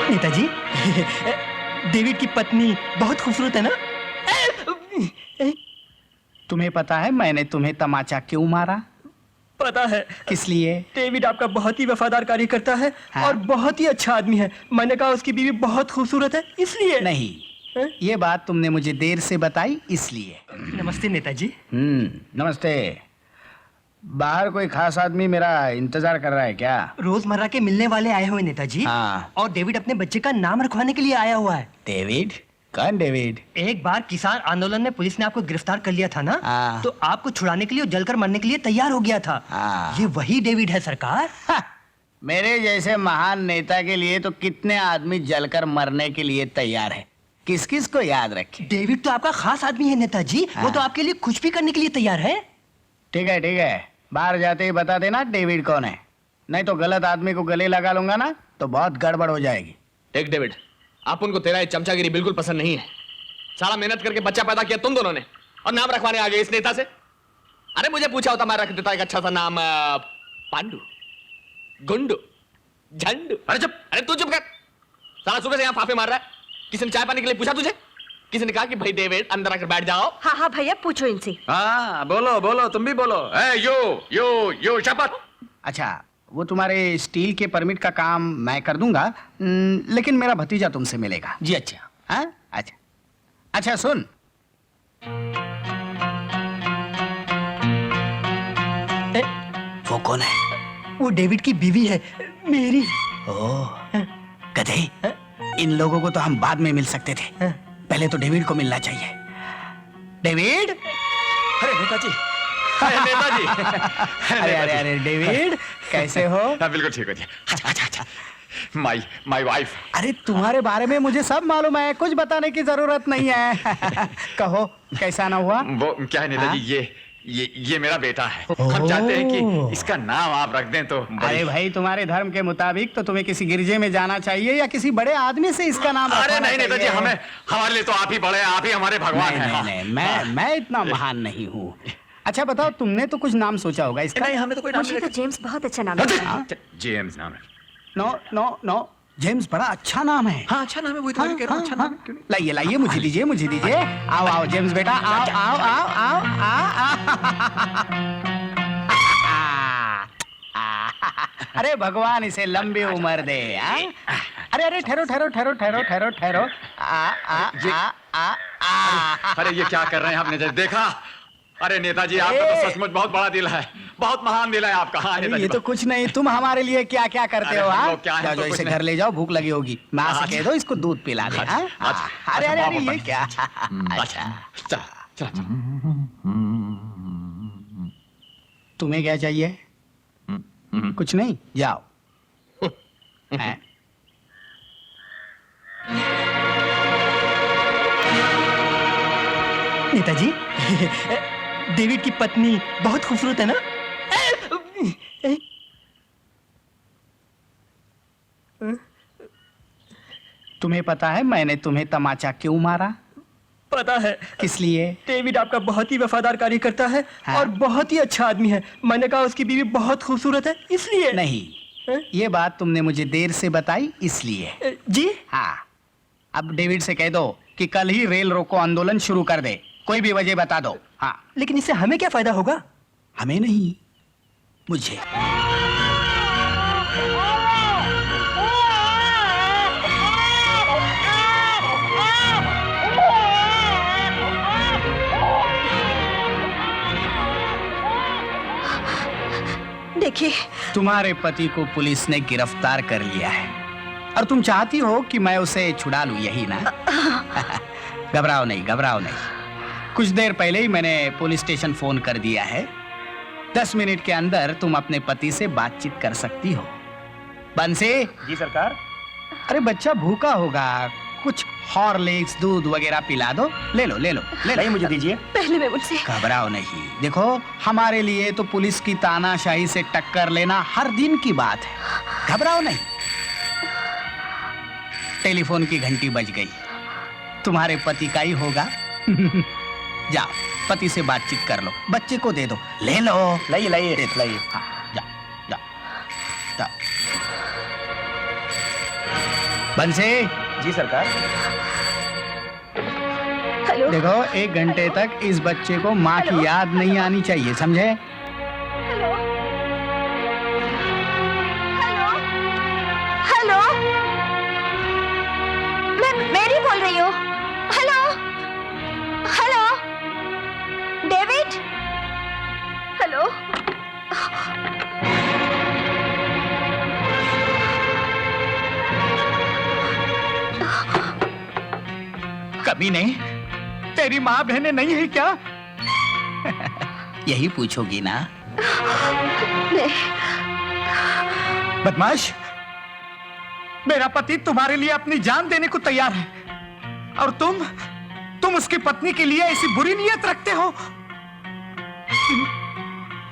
Netaji, David की पत्नी बहुत खूबसूरत है ना? तुम्हें पता है मैंने तुम्हें तमाचा क्यों मारा? पता है। किस लिए? डेविड आपका बहुत ही वफादार कार्यकर्ता है। हाँ? और बहुत ही अच्छा आदमी है। मैंने कहा उसकी बीवी बहुत खूबसूरत है इसलिए। नहीं, ये बात तुमने मुझे देर से बताई इसलिए। नमस्ते नेताजी। नमस्ते। बाहर कोई खास आदमी मेरा इंतजार कर रहा है क्या? रोजमर्रा के मिलने वाले आए हुए नेताजी। हाँ। और डेविड अपने बच्चे का नाम रखवाने के लिए आया हुआ है। डेविड? कौन डेविड? एक बार किसान आंदोलन में पुलिस ने आपको गिरफ्तार कर लिया था ना? हाँ। तो आपको छुड़ाने के लिए और जलकर मरने के लिए तैयार हो गया था। हाँ। ये वही डेविड है सरकार। मेरे जैसे महान नेता के लिए तो कितने आदमी जलकर मरने के लिए तैयार है। किस किस को याद रखे। डेविड तो आपका खास आदमी है नेताजी। हाँ। वो तो आपके लिए कुछ भी करने के लिए तैयार है। ठीक है ठीक है, बाहर जाते ही बता देना डेविड कौन है, नहीं तो गलत आदमी को गले लगा लूंगा ना तो बहुत गड़बड़ हो जाएगी। देख डेविड, आप उनको तेरा ये चमचागिरी बिल्कुल पसंद नहीं है। सारा मेहनत करके बच्चा पैदा किया तुम दोनों ने और नाम रखवाने आ गए इस नेता से। अरे मुझे पूछा होता मैं रख देता एक अच्छा सा नाम, पांडु, गुंडू, झंडू। अरे चुप, अरे तू चुप कर। सारा सुबह से यहाँ फाफे मार रहा है। किसी ने चाय पानी के लिए पूछा तुझे? किसी ने कहा कि भाई डेविड अंदर आकर बैठ जाओ? हाँ हाँ भैया पूछो इनसे। हाँ बोलो बोलो, तुम भी बोलो। यो शपथ। अच्छा, वो तुम्हारे स्टील के परमिट का काम मैं कर दूंगा, लेकिन मेरा भतीजा तुमसे मिलेगा। जी अच्छा। हाँ अच्छा अच्छा, सुन, वो कौन है? वो डेविड की बीवी है मेरी। ओह गधे, इन लोगों को तो हम बाद में मिल सकते थे, पहले तो डेविड को मिलना चाहिए। डेविड? अरे नेताजी, अरे नेताजी। अरे अरे अरे डेविड, कैसे हो? हाँ, बिल्कुल ठीक हो जी। अच्छा, माय वाइफ। अरे तुम्हारे बारे में मुझे सब मालूम है, कुछ बताने की जरूरत नहीं है। कहो कैसा ना हुआ? वो क्या है नेताजी, ये मेरा बेटा है। हम चाहते हैं कि इसका नाम आप रख दें तो। अरे भाई, तुम्हारे धर्म के मुताबिक तो तुम्हें किसी गिरजे में जाना चाहिए या किसी बड़े आदमी से इसका नाम अरे रखवाना नहीं नेताजी, चाहिए। हमारे लिए तो आप ही बड़े हैं, आप ही हमारे भगवान नहीं, हैं। नहीं, नहीं, मैं इतना महान नहीं हूँ। अच्छा बताओ, तुमने तो कुछ नाम सोचा होगा इसका? नहीं, हमें तो कोई नाम मुझे तो नहीं। जेम्स बहुत अच्छा नाम लगता है। जेम्स नाम है। नो नो नो, जेम्स बड़ा अच्छा नाम है। हाँ अच्छा नाम है, वही तो मैं कह रहा हूँ, अच्छा नाम है, क्यों नहीं? लाइए लाइए, मुझे दीजिए मुझे दीजिए। आओ आओ जेम्स बेटा, आओ आओ आओ आओ अरे भगवान इसे लंबी उम्र दे। अरे अरे ठहरो ठहरो ठहरो ठहरो ठहरो ठहरो। अरे ये क्या कर रहे हैं आपने देखा? अरे नेताजी, आपका तो सचमुच बहुत बड़ा दिल है, बहुत महान दिल है आपका। हाँ नेताजी, ये तो कुछ नहीं, तुम हमारे लिए क्या क्या करते अरे हो? हम हाँ, लोग क्या हैं, जाओ तो जाओ, कुछ इसे नहीं। घर ले जाओ, भूख लगी होगी, माँ से कह दो इसको दूध पिला दे। हाँ? अरे अरे अरे, ये क्या? अच्छा, तुम्हें क्या चाहिए? कुछ नहीं, जाओ। हैं? नेताजी, डेविड की पत्नी बहुत खूबसूरत है ना? तुम्हें पता है मैंने तुम्हें तमाचा क्यों मारा? पता है। किस लिए? डेविड आपका बहुत ही वफादार कार्यकर्ता है। हाँ? और बहुत ही अच्छा आदमी है। मैंने कहा उसकी बीवी बहुत खूबसूरत है इसलिए। नहीं, ये बात तुमने मुझे देर से बताई इसलिए। जी? हाँ, अब डेविड से कह दो कि कल ही रेल रोको आंदोलन शुरू कर दे, कोई भी वजह बता दो। हाँ। लेकिन इससे हमें क्या फायदा होगा? हमें नहीं, मुझे। देखिए, तुम्हारे पति को पुलिस ने गिरफ्तार कर लिया है और तुम चाहती हो कि मैं उसे छुड़ा लूं, यही ना? घबराओ नहीं, घबराओ नहीं। कुछ देर पहले ही मैंने पुलिस स्टेशन फोन कर दिया है। 10 मिनट के अंदर तुम अपने पति से बातचीत कर सकती हो। बंसी। जी सरकार। अरे बच्चा भूखा होगा, कुछ हॉर्लिक्स दूध वगैरह पिला दो। ले लो ले लो ले लो। नहीं, मुझे दीजिए। पहले मैं उनसे। घबराओ नहीं, देखो हमारे लिए तो पुलिस की तानाशाही से टक्कर लेना हर दिन की बात है। घबराओ नहीं। टेलीफोन की घंटी बज गई, तुम्हारे पति का ही होगा। जाओ पति से बातचीत कर लो, बच्चे को दे दो। ले लो, लाइए लाइए लाइए। हाँ, जाओ जाओ जाओ। बंसी, जी सरकार। हेलो देखो 1 घंटे तक इस बच्चे को माँ की याद नहीं आनी चाहिए, समझे? हेलो हेलो हेलो, मैं मेरी बोल रही हूँ। Hello hello David, hello. कभी नहीं, तेरी माँ बहनें नहीं है क्या? यही पूछोगी ना? नहीं, बदमाश, मेरा पति तुम्हारे लिए अपनी जान देने को तैयार है और तुम उसकी पत्नी के लिए ऐसी बुरी नीयत रखते हो।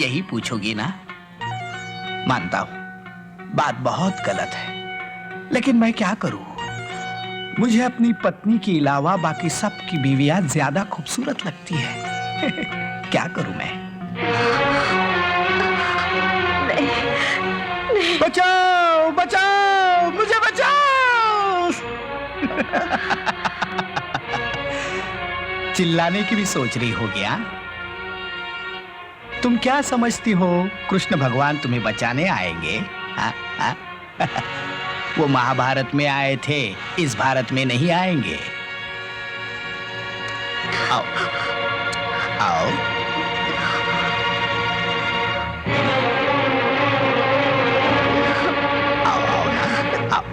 यही पूछोगी ना? मानता हूं बात बहुत गलत है, लेकिन मैं क्या करूं? मुझे अपनी पत्नी के अलावा बाकी सब की बीवियां ज्यादा खूबसूरत लगती है। क्या करूं मैं? नहीं, बचाओ बचाओ, मुझे बचाओ। चिल्लाने की भी सोच रही हो गया? तुम क्या समझती हो कृष्ण भगवान तुम्हें बचाने आएंगे? हा? हा? वो महाभारत में आए थे, इस भारत में नहीं आएंगे। आओ आओ। आओ आओ ना, आओ।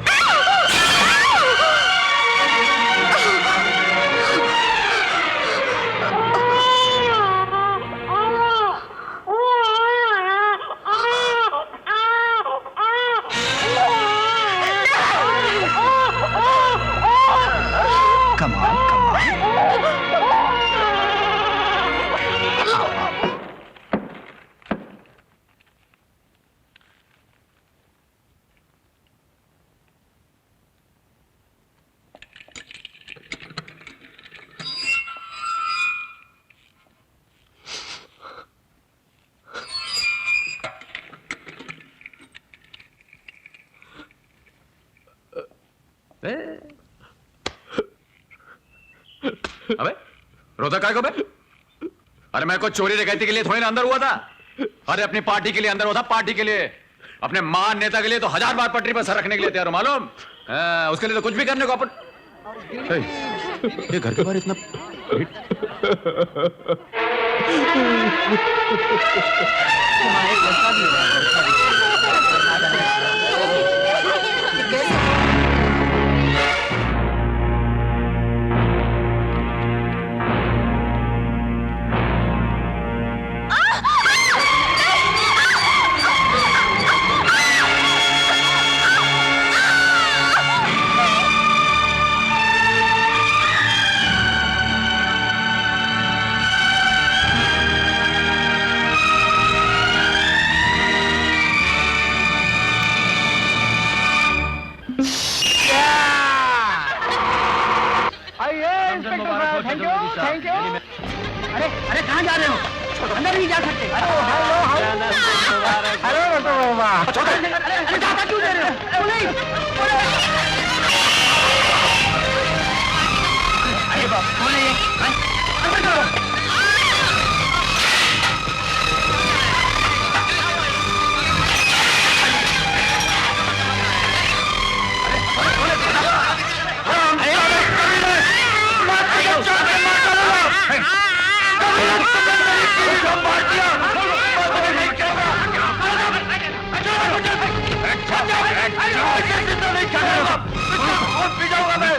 Come on, come on. आओ, आओ। अबे रोता काय को बे? अरे मैं को चोरी डकैती के लिए थोड़ी ना अंदर हुआ था। अरे अपनी पार्टी के लिए अंदर हुआ था, पार्टी के लिए। अपने महान नेता के लिए तो 1000 बार पटरी पर सर रखने के लिए तैयार हो, मालूम? उसके लिए तो कुछ भी करने को अपन। ये घर के बाहर इतना थैंक यू। अरे अरे कहाँ जा रहे हो? अंदर नहीं जा सकते। हेलो बाबा। अरे दादा क्यों दे रहे हो? अरे बाप, कौन है ये? अंदर करो।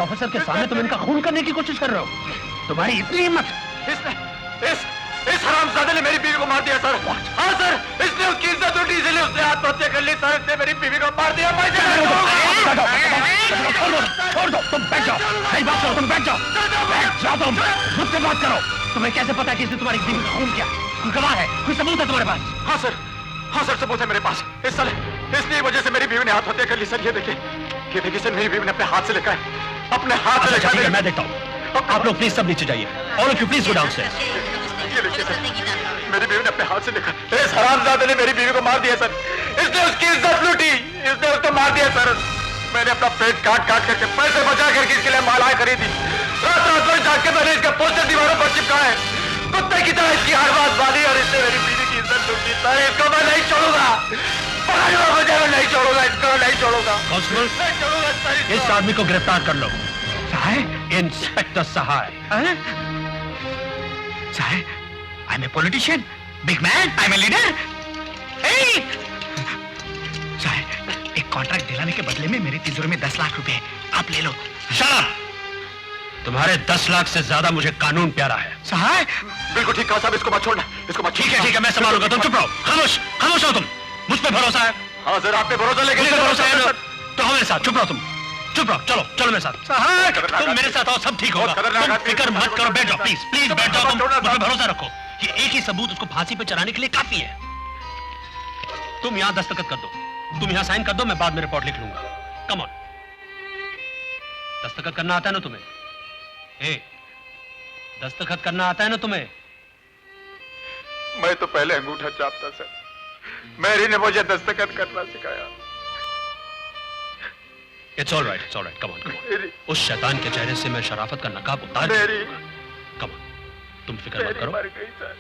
ऑफिसर के सामने तुम इनका खून करने की कोशिश कर रहे हो? तुम्हारी इतनी हिम्मत? इस हरामजादे ने मेरी बीवी को मार दिया सर। हाँ सर, इसने उसकी इज्जत लूटी, इसलिए उसने आत्महत्या कर ली सर। इसने मेरी बीवी को मार दिया। छोड़ दो, तुम बैठ जाओ। नहीं बात करो, तुम बैठ जाओ। बैठ जाओ तुम, मुझसे बात करो। तुम्हें कैसे पता कि इसने तुम्हारी बीवी का खून किया? कोई गवाह है, कोई सबूत है तुम्हारे पास? हाँ सर सबूत है मेरे पास। इसलिए वजह से मेरी बीवी ने आत्महत्या कर ली सर। ये देखिए सर, मेरी बीवी ने अपने हाथ से लिखा है। अपने हाथ से लिखा है। मैं देखता हूँ। आप लोग प्लीज सब नीचे जाइए। All of you please go downstairs. ये देखिए सर, मेरी बीवी ने अपने हाथ से लिखा। इस हरामजादे ने मेरी बीवी को मार दिया सर। इसने उसकी इज्जत लूटी, इसने उसको मार दिया सर। मैंने अपना पेट काट काट करके पैसे बचा करके इसके लिए मालाएं खरीदी। रात रात भर जाग के मैंने इसका पोस्टर दीवारों पर चिपका है। कुत्ते की तरह इसकी हर बात मानी और इससे मेरी बीवी की इज्जत लूटी। तारे इसको मैं नहीं छोड़ूंगा, पकड़ो मुझे, मैं नहीं छोड़ूंगा इसको, नहीं छोड़ूंगा। कांस्टेबल, नहीं छोड़ूंगा इस आदमी को गिरफ्तार कर लो। साहब, इंस्पेक्टर सहाय। साहब, I am a politician, big man, I am a leader. साहब, एक कॉन्ट्रैक्ट दिलाने के बदले में मेरे तिजोरी में 10 लाख रुपए आप ले लो। शराब, तुम्हारे 10 लाख से ज्यादा मुझे कानून प्यारा है। साहब, बिल्कुल ठीक कहा साहब, इसको मत छोड़ना, इसको मत। ठीक है, मैं संभालूंगा, तुम चुप रहो। खामोश, खामोश हो तुम। मुझ पे भरोसा है? हाँ सर, आप पे भरोसा, लेकिन मुझ पे भरोसा है तो हमारे साथ चुप रहो तुम। चुप रहो, चलो चलो मेरे साथ। तुम मेरे साथ आओ, सब ठीक होगा। तुम फिक्र मत करो, बैठ जाओ प्लीज, प्लीज बैठ जाओ। तुम मुझ पे भरोसा रखो। ये एक ही सबूत उसको फांसी पे चढ़ाने के लिए काफी है। तुम यहाँ दस्तखत कर दो, तुम यहाँ साइन कर दो, मैं बाद में रिपोर्ट लिख लूंगा। कम ऑन, दस्तखत करना आता है ना तुम्हें? दस्तखत करना आता है ना तुम्हें? मैं तो पहले अंगूठा चापता सर, मैरी ने मुझे दस्तखत करना सिखाया। It's all right, come on, come on. उस शैतान के चेहरे से मैं शराफत का नकाब उतार दूंगा। Come on, तुम फिक्र मत करो, मर गई सर।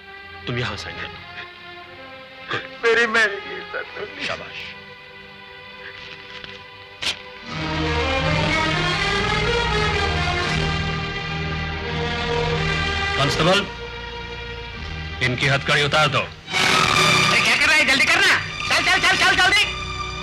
तुम यहाँ साइन कर दो। मेरी मैरी सर। शाबाश। कांस्टेबल, इनकी हथकड़ी उतार दो। अरे क्या कर रहा है, जल्दी करना। चल चल चल चल जल्दी।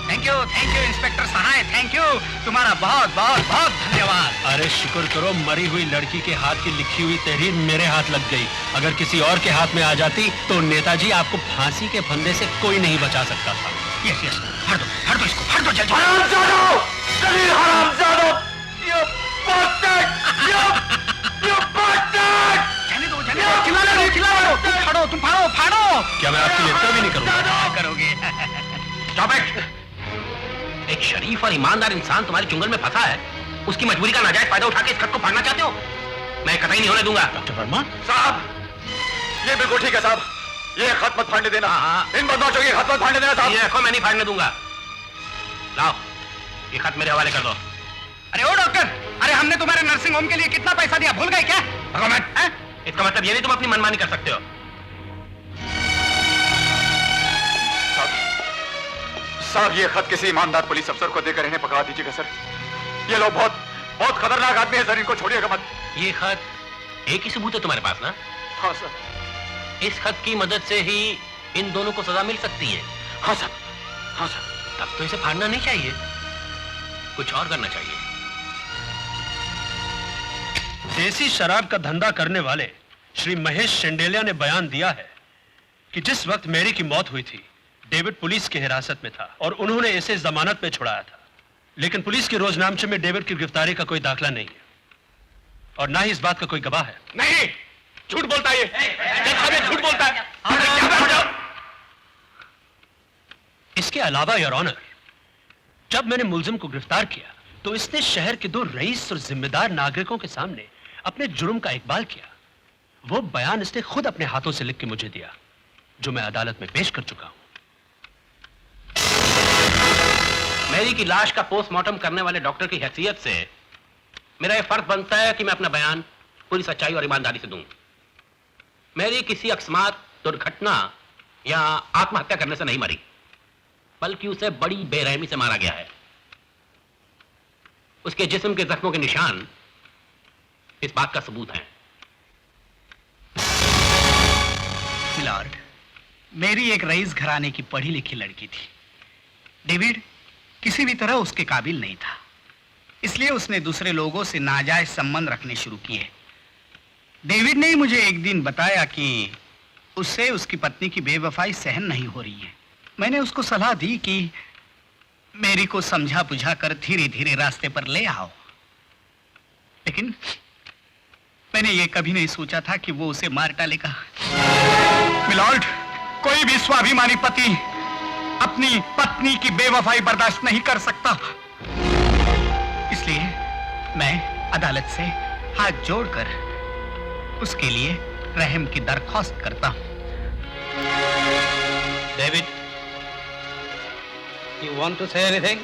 Thank you inspector Sahay, thank you, तुम्हारा बहुत बहुत बहुत धन्यवाद। अरे शुक्र करो, मरी हुई लड़की के हाथ की लिखी हुई तहरीर मेरे हाथ लग गई। अगर किसी और के हाथ में आ जाती तो नेताजी आपको फांसी के फंदे से कोई नहीं बचा सकता था। यस यस, हट दो इसको, हट दो जल्दी। हरामजादो, जलील हरामजादो, you bastard, you bastard! जाने दो, चिल्ला लो, तुम फाड़ो। क्या मैं आपके लिए इतना भी नहीं करूंगा? करोगे। Stop it! एक शरीफ और ईमानदार इंसान तुम्हारे चुंगल में फंसा है, उसकी मजबूरी का नाजायज फायदा उठा के इस खत को फाड़ना चाहते हो? मैं कतई नहीं होने दूंगा। डॉक्टर वर्मा साहब, ये बिल्कुल ठीक है साहब, ये खत मत फाड़ने देना। इन बदमाशों की खत मत फाड़ने देना साहब। ये रखो, मैं नहीं फाड़ने दूंगा। लाओ, ये खत मेरे हवाले कर दो। अरे ओ डॉक्टर, अरे हमने तुम्हारे नर्सिंग होम के लिए कितना पैसा दिया, भूल गए क्या? भगो मत, इसका मतलब ये नहीं तुम अपनी मनमानी कर सकते हो। साहब, ये खत किसी ईमानदार पुलिस अफसर को देकर इन्हें पकड़ा दीजिएगा सर। ये लोग बहुत बहुत खतरनाक आदमी है सर, इनको छोड़िएगा मत। ये खत एक ही सबूत है तुम्हारे पास ना? हाँ सर। इस खत की मदद से ही इन दोनों को सजा मिल सकती है। हाँ सर, हाँ सर। तब तो इसे फाड़ना नहीं चाहिए, कुछ और करना चाहिए। देसी शराब का धंधा करने वाले श्री महेश शेंडेलिया ने बयान दिया है कि जिस वक्त मेरी की मौत हुई थी, डेविड पुलिस की हिरासत में था और उन्होंने इसे जमानत पे छुड़ाया था। लेकिन पुलिस के रोजनामचे में डेविड की गिरफ्तारी का कोई दाखला नहीं है और ना ही इस बात का कोई गवाह है। नहीं, झूठ बोलता है ये, झूठ बोलता है। इसके अलावा योर ऑनर, जब मैंने मुलजिम को गिरफ्तार किया तो इसने शहर के 2 रईस और जिम्मेदार नागरिकों के सामने अपने जुर्म का इकबाल किया। वो बयान इसने खुद अपने हाथों से लिख के मुझे दिया, जो मैं अदालत में पेश कर चुका हूं। मैरी की लाश का पोस्टमार्टम करने वाले डॉक्टर की हैसियत से मेरा यह फर्ज बनता है कि मैं अपना बयान पूरी सच्चाई और ईमानदारी से दूं। मैरी किसी अकस्मात, दुर्घटना या आत्महत्या करने से नहीं मरी, बल्कि उसे बड़ी बेरहमी से मारा गया है। उसके जिस्म के जख्मों के निशान इस बात का सबूत हैं। मिलॉर्ड, मेरी एक रईस घराने की पढ़ी लिखी लड़की थी। डेविड किसी भी तरह उसके काबिल नहीं था, इसलिए उसने दूसरे लोगों से नाजायज संबंध रखने शुरू किए। डेविड ने मुझे एक दिन बताया कि उससे उसकी पत्नी की बेवफाई सहन नहीं हो रही है। मैंने उसको सलाह दी कि मेरी को समझा बुझा कर धीरे धीरे रास्ते पर ले आओ, लेकिन मैंने ये कभी नहीं सोचा था कि वो उसे मार डालेगा। मिलॉर्ड, कोई भी स्वाभिमानी पति अपनी पत्नी की बेवफाई बर्दाश्त नहीं कर सकता, इसलिए मैं अदालत से हाथ जोड़कर उसके लिए रहम की दरख्वास्त करता हूं। David, you want to say anything?